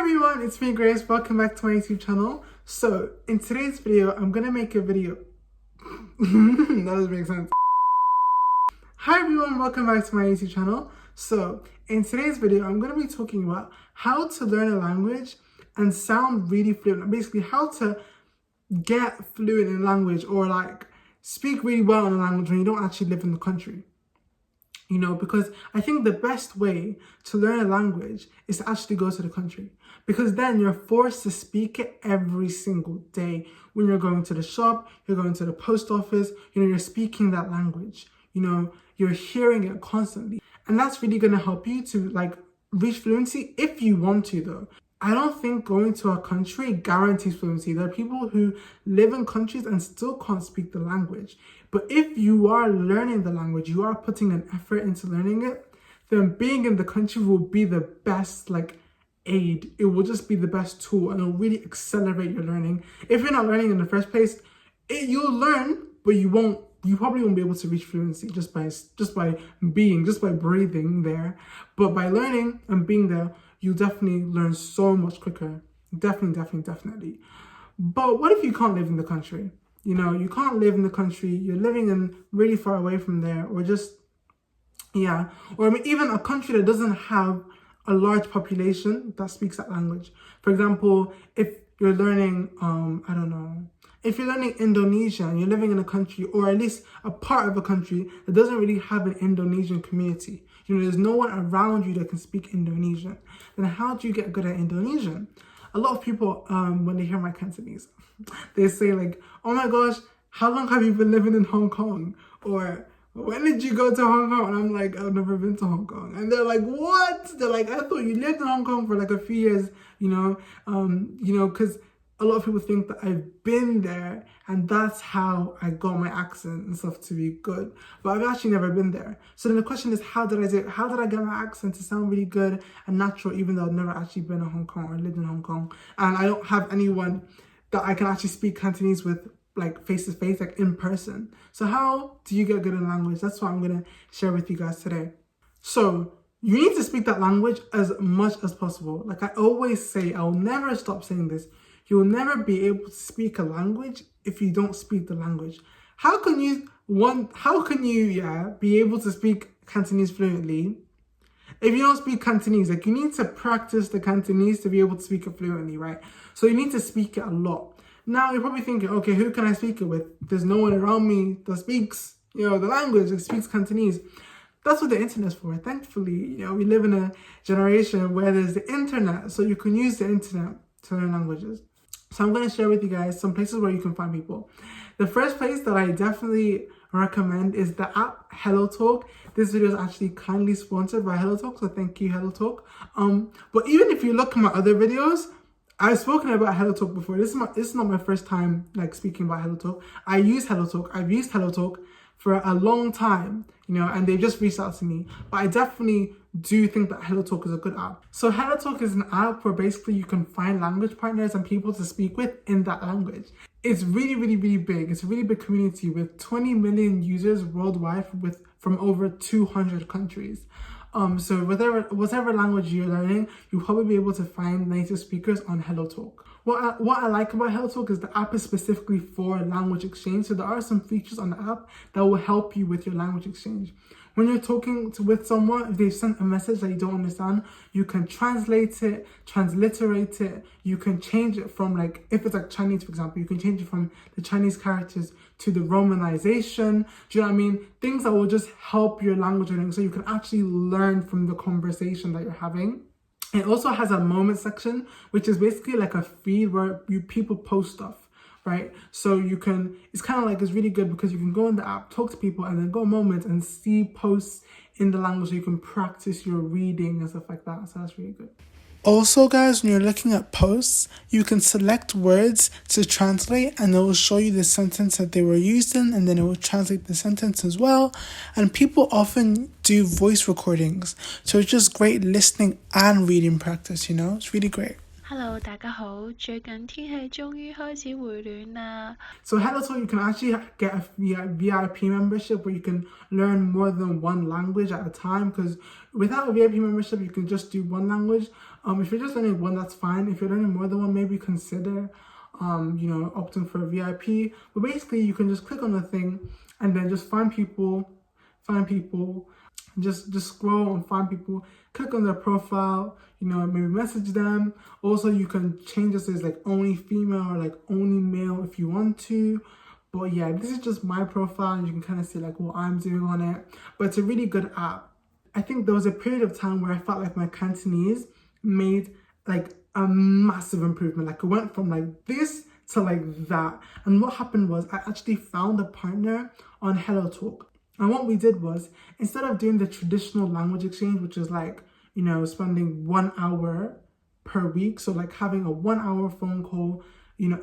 everyone, it's me Grace. Welcome back to my YouTube channel. So in today's video, I'm gonna make a video. That doesn't make sense. Hi everyone, welcome back to my YouTube channel. So in today's video, I'm gonna be talking about how to learn a language and sound really fluent. Basically, how to get fluent in language or like speak really well in a language when you don't actually live in the country. You know, because I think the best way to learn a language is to actually go to the country, because then you're forced to speak it every single day. When you're going to the shop, you're going to the post office, you know, you're speaking that language, you know, you're hearing it constantly. And that's really going to help you to like reach fluency if you want to though. I don't think going to a country guarantees fluency. There are people who live in countries and still can't speak the language. But if you are learning the language, you are putting an effort into learning it, then being in the country will be the best like aid. It will just be the best tool and it'll really accelerate your learning. If you're not learning in the first place, you'll learn, but you probably won't be able to reach fluency just by breathing there. But by learning and being there, you definitely learn so much quicker. Definitely. But what if you can't live in the country? You know, you can't live in the country, you're living in really far away from there, or just, yeah. Or I mean, even a country that doesn't have a large population that speaks that language. For example, if you're learning, I don't know, if you're learning Indonesian, you're living in a country, or at least a part of a country that doesn't really have an Indonesian community. You know, there's no one around you that can speak Indonesian. Then how do you get good at Indonesian? A lot of people, when they hear my Cantonese, they say like, oh my gosh, how long have you been living in Hong Kong? Or when did you go to Hong Kong? And I'm like, I've never been to Hong Kong. And they're like, what? They're like, I thought you lived in Hong Kong for like a few years, you know, because a lot of people think that I've been there and that's how I got my accent and stuff to be good. But I've actually never been there. So then the question is, how did I do it? How did I get my accent to sound really good and natural, even though I've never actually been in Hong Kong or lived in Hong Kong? And I don't have anyone that I can actually speak Cantonese with like face to face, like in person. So how do you get good in language? That's what I'm gonna share with you guys today. So you need to speak that language as much as possible. Like I always say, I'll never stop saying this. You'll never be able to speak a language if you don't speak the language. How can you be able to speak Cantonese fluently if you don't speak Cantonese? Like you need to practice the Cantonese to be able to speak it fluently, right? So you need to speak it a lot. Now you're probably thinking, okay, who can I speak it with? There's no one around me that speaks, you know, the language, that speaks Cantonese. That's what the internet's for. Thankfully, you know, we live in a generation where there's the internet, so you can use the internet to learn languages. So I'm going to share with you guys some places where you can find people. The first place that I definitely recommend is the app HelloTalk. This video is actually kindly sponsored by HelloTalk, so thank you, HelloTalk. But even if you look at my other videos, I've spoken about HelloTalk before. This is not my first time like speaking about HelloTalk. I've used HelloTalk for a long time, you know, and they just reached out to me. But I definitely do think that HelloTalk is a good app. So HelloTalk is an app where basically you can find language partners and people to speak with in that language. It's really big. It's a really big community with 20 million users worldwide from over 200 countries. So whatever language you're learning, you'll probably be able to find native speakers on HelloTalk. What I like about HelloTalk is the app is specifically for language exchange. So there are some features on the app that will help you with your language exchange. When you're talking with someone, if they've sent a message that you don't understand, you can translate it, transliterate it. You can change it from like, if it's like Chinese, for example, you can change it from the Chinese characters to the romanization. Do you know what I mean? Things that will just help your language learning so you can actually learn from the conversation that you're having. It also has a moment section, which is basically like a feed where people post stuff, right? So it's kind of like, it's really good because you can go in the app, talk to people, and then go moments and see posts in the language so you can practice your reading and stuff like that. So that's really good. Also, guys, when you're looking at posts, you can select words to translate and it will show you the sentence that they were used in, and then it will translate the sentence as well. And people often do voice recordings, so it's just great listening and reading practice, you know? It's really great. Hello，大家好，最近天氣終於開始回暖啦。So HelloTalk, you can actually get a VIP membership where you can learn more than one language at a time. Because without a VIP membership, you can just do one language. If you're just learning one, that's fine. If you're learning more than one, maybe consider, opting for a VIP. But basically, you can just click on the thing and then just find people, just scroll and find people, click on their profile, maybe message them. Also, you can change this as like only female or like only male if you want to. But yeah, this is just my profile and you can kind of see like what I'm doing on it. But it's a really good app. I think there was a period of time where I felt like my Cantonese made like a massive improvement. Like it went from like this to like that. And what happened was I actually found a partner on HelloTalk. And what we did was, instead of doing the traditional language exchange, which is like, spending 1 hour per week, so like having a 1 hour phone call,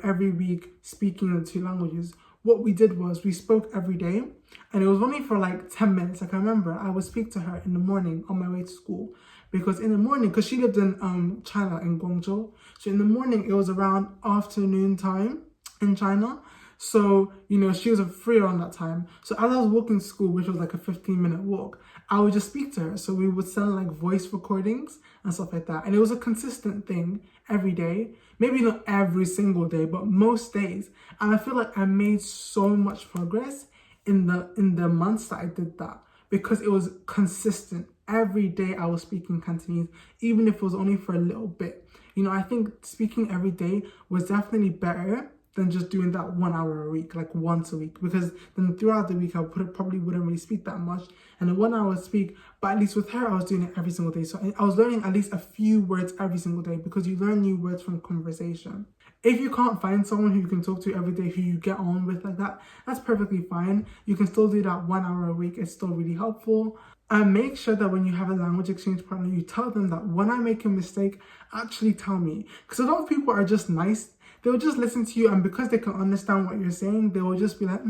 every week speaking in 2 languages, what we did was we spoke every day and it was only for like 10 minutes. Like I remember I would speak to her in the morning on my way to school because in the morning, because she lived in China, in Guangzhou. So in the morning, it was around afternoon time in China. So, she was free around that time. So as I was walking to school, which was like a 15-minute walk, I would just speak to her. So we would send like voice recordings and stuff like that. And it was a consistent thing every day. Maybe not every single day, but most days. And I feel like I made so much progress in the months that I did that because it was consistent. Every day I was speaking Cantonese, even if it was only for a little bit. I think speaking every day was definitely better than just doing that 1 hour a week, like once a week, because then throughout the week I probably wouldn't really speak that much. And then 1 hour I would speak, but at least with her I was doing it every single day. So I was learning at least a few words every single day because you learn new words from conversation. If you can't find someone who you can talk to every day, who you get on with like that, that's perfectly fine. You can still do that 1 hour a week. It's still really helpful. And make sure that when you have a language exchange partner, you tell them that when I make a mistake, actually tell me. Because a lot of people are just nice. They'll just listen to you, and because they can understand what you're saying, they will just be like,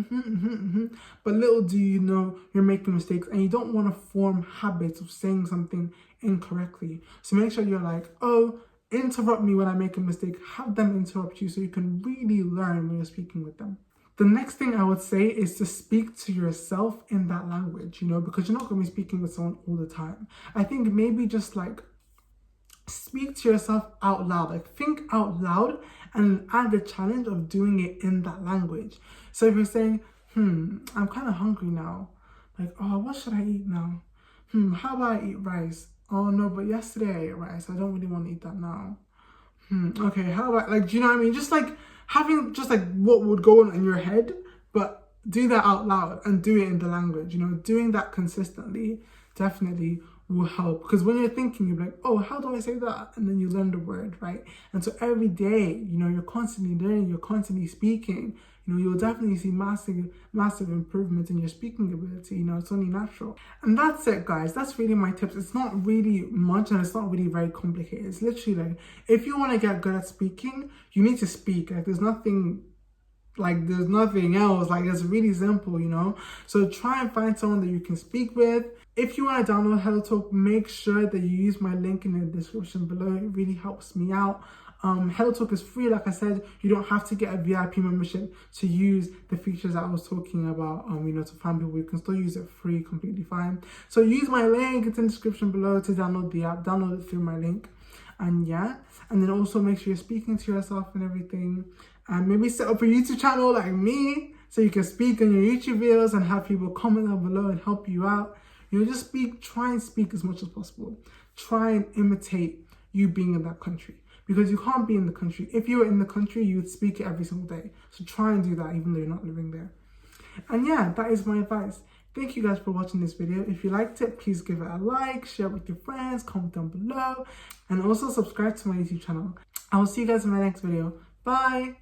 But little do you know, you're making mistakes, and you don't want to form habits of saying something incorrectly. So make sure you're like, oh, interrupt me when I make a mistake. Have them interrupt you so you can really learn when you're speaking with them. The next thing I would say is to speak to yourself in that language, because you're not going to be speaking with someone all the time. I think maybe just like speak to yourself out loud, like think out loud and add the challenge of doing it in that language. So if you're saying, I'm kind of hungry now, like, oh, what should I eat now? How about I eat rice? Oh no, but yesterday I ate rice. I don't really want to eat that now. Okay, how about, like, do you know what I mean? Just like having just like what would go on in your head, but do that out loud and do it in the language. Doing that consistently definitely will help, because when you're thinking, you're like, oh, how do I say that? And then you learn the word, right? And so every day, you're constantly learning, you're constantly speaking. You'll definitely see massive improvements in your speaking ability. It's only natural. And that's it, guys. That's really my tips. It's not really much and it's not really very complicated. It's literally like, if you want to get good at speaking, you need to speak. Like there's nothing else. Like it's really simple. So try and find someone that you can speak with. If you want to download HelloTalk, make sure that you use my link in the description below. It really helps me out. HelloTalk is free, like I said. You don't have to get a VIP membership to use the features that I was talking about. To find people, you can still use it free, completely fine. So use my link, it's in the description below to download the app. Download it through my link. And yeah, and then also make sure you're speaking to yourself and everything. And maybe set up a YouTube channel like me so you can speak on your YouTube videos and have people comment down below and help you out. Just try and speak as much as possible. Try and imitate you being in that country, because you can't be in the country. If you were in the country, you would speak it every single day. So try and do that even though you're not living there. And yeah, that is my advice. Thank you guys for watching this video. If you liked it, please give it a like, share it with your friends, comment down below, and also subscribe to my YouTube channel. I will see you guys in my next video. Bye!